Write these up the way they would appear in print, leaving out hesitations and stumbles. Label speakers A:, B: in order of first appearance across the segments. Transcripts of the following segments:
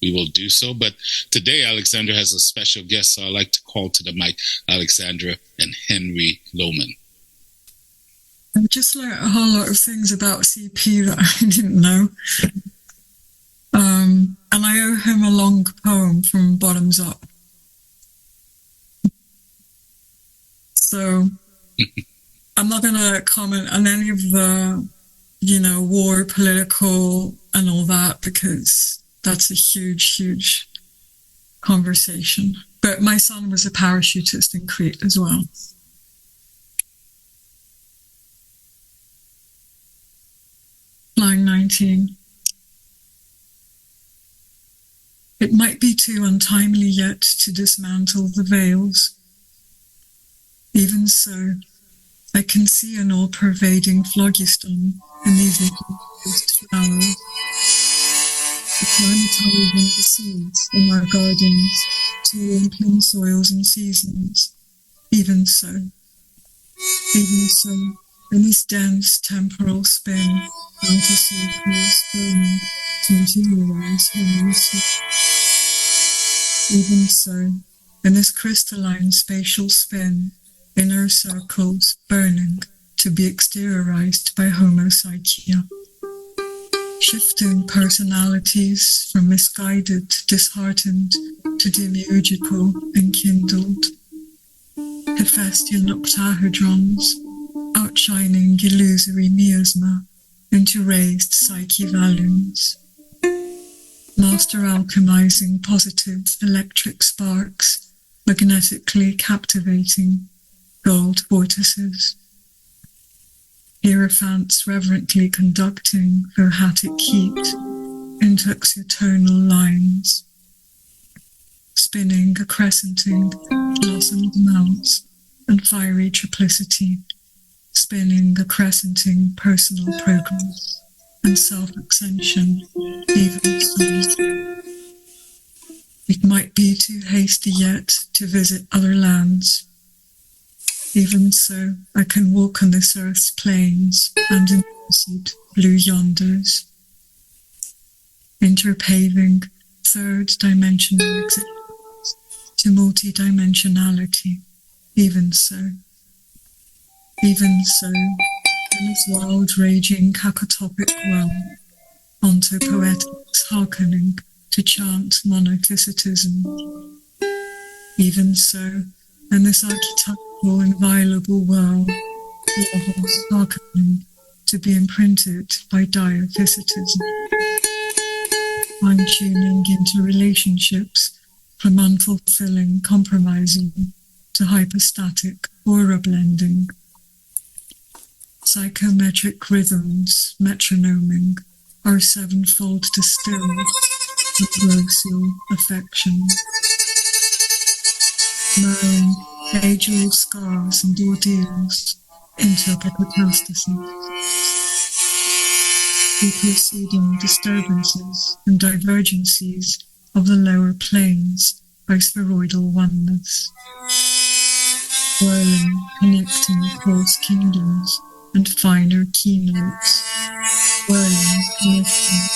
A: we will do so. But today, Alexandra has a special guest, so I'd like to call to the mic Alexandra and Henry Lowman.
B: I just learned a whole lot of things about CP that I didn't know. And I owe him a long poem from Bottoms Up. So I'm not going to comment on any of the, war, political, and all that, because that's a huge, huge conversation. But my son was a parachutist in Crete as well. Line 19. It might be too untimely yet to dismantle the veils. Even so, I can see an all-pervading phlogiston in these little flowers, acclimatizing the seeds in our gardens to Olympian soils and seasons. Even so, in this dense temporal spin, outer circles burning to materialize harmoniously. Even so, in this crystalline spatial spin, inner circles burning to be exteriorized by homopsychia. Shifting personalities from misguided, disheartened to demiurgical and kindled. Hephaestian octahedrons, outshining illusory miasma into raised psyche volumes. Master alchemizing positive electric sparks, magnetically captivating gold vortices. Hierophants reverently conducting verhatic heat into exotonal lines. Spinning a crescenting blossomed mounts and fiery triplicity. Spinning a crescenting personal progress and self-ascension, even so. It might be too hasty yet to visit other lands. Even so, I can walk on this earth's plains and in lucid blue yonders, interpaving third-dimensional existence to multidimensionality. Even so, in this wild, raging, cacotopic realm, onto poetics hearkening to chant monophysitism. Even so, in this archetypal, inviolable world, logos hearkening to be imprinted by diaphysitism. Fine-tuning into relationships from unfulfilling, compromising to hypostatic aura blending. Psychometric rhythms, metronoming, are sevenfold distilled with glossal affection. Marrying age-old scars and ordeals into apopatastasis. The preceding disturbances and divergencies of the lower planes by spheroidal oneness. Whirling, connecting across kingdoms and finer keynotes, whirling, connecting,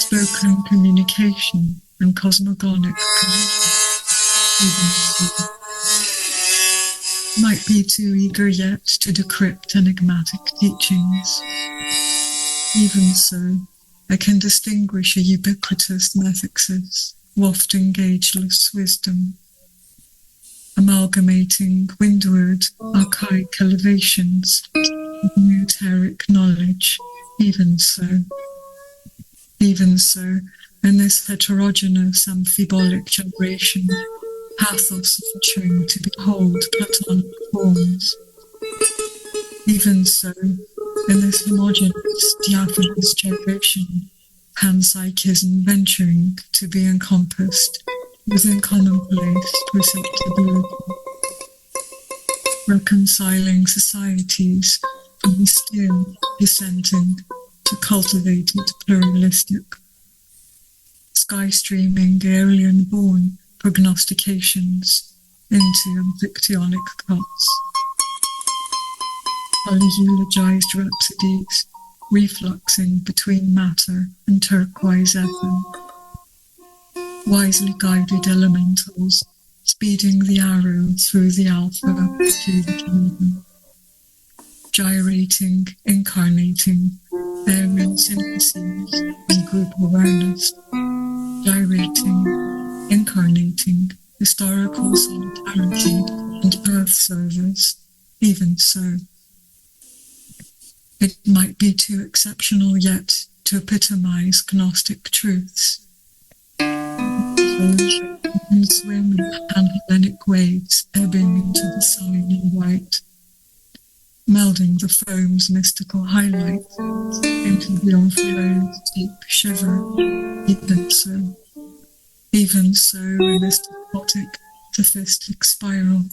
B: spoken communication and cosmogonic collision. Might be too eager yet to decrypt enigmatic teachings. Even so, I can distinguish a ubiquitous methexis, wafting ageless wisdom, amalgamating windward archaic elevations with esoteric knowledge. Even so, in this heterogeneous amphibolic generation, pathos featuring to behold platonic forms. Even so, in this homogeneous, diaphanous generation, panpsychism venturing to be encompassed within commonplace perceptibility. Reconciling societies from the still dissenting to cultivated pluralistic. Sky-streaming alien-born prognostications into amphictyonic cuts. Polyologized rhapsodies refluxing between matter and turquoise ether. wisely guided elementals, speeding the arrow through the alpha to the kingdom, gyrating, incarnating, bearing syntheses and group awareness, gyrating, incarnating, historical solidarity and earth service, even so. It might be too exceptional yet to epitomize Gnostic truths. So you can swim in Pan-Hellenic waves ebbing into the shining white, melding the foam's mystical highlights into the Orpheo's deep shiver. Even so, in this despotic, sophistic spiral,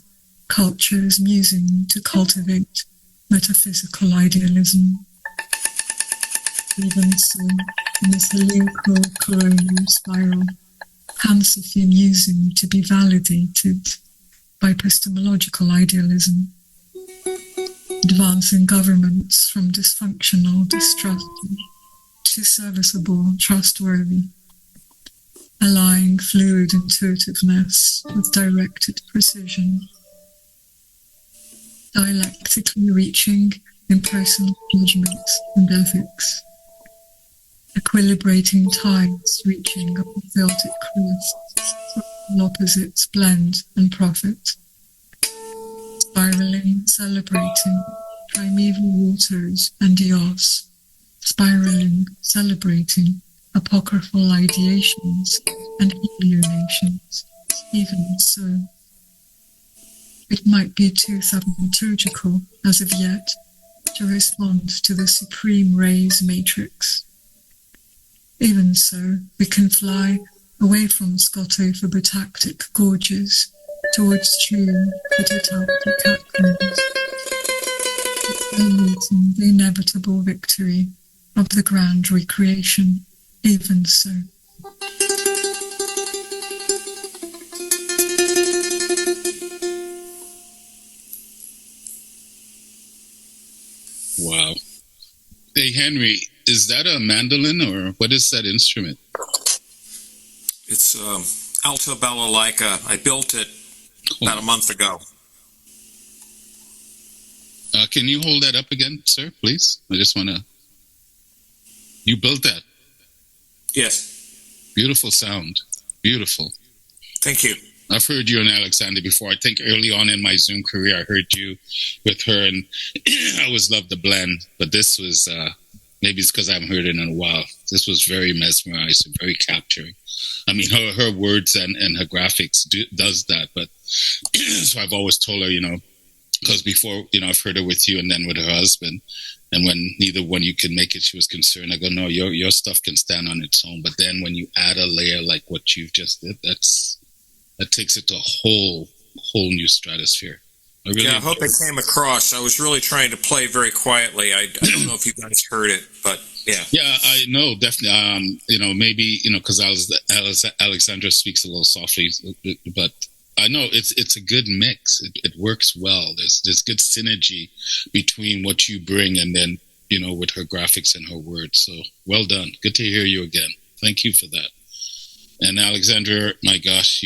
B: culture's musing to cultivate metaphysical idealism. Even so, in this heliacal coronal spiral, Panpsychian musing to be validated by epistemological idealism, advancing governments from dysfunctional, distrusting to serviceable, trustworthy, allying fluid intuitiveness with directed precision, dialectically reaching impersonal judgments and ethics, equilibrating tides reaching apotheotic crests where opposites blend and profit, spiraling, celebrating primeval waters and eos, spiraling, celebrating apocryphal ideations and helionations, even so. It might be too thaumaturgical, as of yet, to respond to the supreme rays matrix. Even so, we can fly away from scotophobotactic gorges towards true phototactic acronyms, celebrating the inevitable victory of the grand recreation. Even so.
A: Wow. Hey, Henry, is that a mandolin or what is that instrument?
C: It's alto balalaika. I built it about a month ago.
A: Can you hold that up again, sir, please? I just want to... You built that?
C: Yes.
A: Beautiful sound. Beautiful.
C: Thank you.
A: I've heard you and Alexandra before. I think early on in my Zoom career, I heard you with her, and I always loved the blend. But this was, maybe it's because I haven't heard it in a while. This was very mesmerizing, very capturing. I mean, her words and her graphics does that. But so I've always told her, because before, I've heard her with you and then with her husband. And when neither one you could make it, she was concerned. I go, no, your stuff can stand on its own. But then when you add a layer like what you've just did, that takes it to a whole new stratosphere.
C: I hope it came across. I was really trying to play very quietly. I don't know if you guys heard it, but yeah. Yeah,
A: I know, definitely. Maybe, because Alexandra speaks a little softly, but I know it's a good mix. It works well. There's good synergy between what you bring and then, with her graphics and her words. So well done. Good to hear you again. Thank you for that. And Alexandra, my gosh,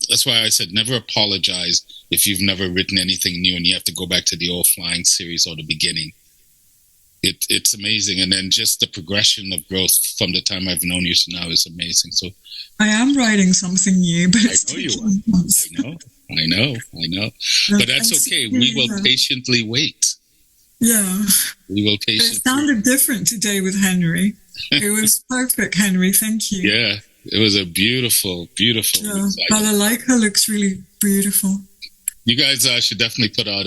A: that's why I said never apologize if you've never written anything new and you have to go back to the old Flying series or the beginning. It's amazing. And then just the progression of growth from the time I've known you to now is amazing. So
B: I am writing something new, but
A: I know you are. I know. But that's okay. We will patiently wait.
B: Yeah.
A: We will patiently.
B: It sounded different today with Henry. It was perfect, Henry. Thank you.
A: Yeah. It was a beautiful.
B: Yeah. Balalaika looks really beautiful.
A: You guys should definitely put out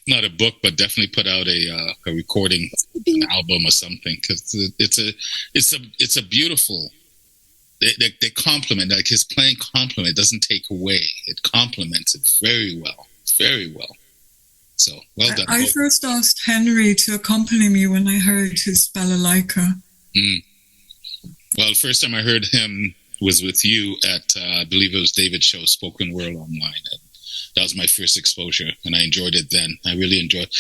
A: not a book, but definitely put out a recording, an album or something, because it's a beautiful. They complement, like his playing complement doesn't take away; it complements it very well, very well. So well done.
B: I first asked Henry to accompany me when I heard his balalaika.
A: Well, the first time I heard him was with you at I believe it was David's show, Spoken Word Online. And that was my first exposure, and I enjoyed it then. I really enjoyed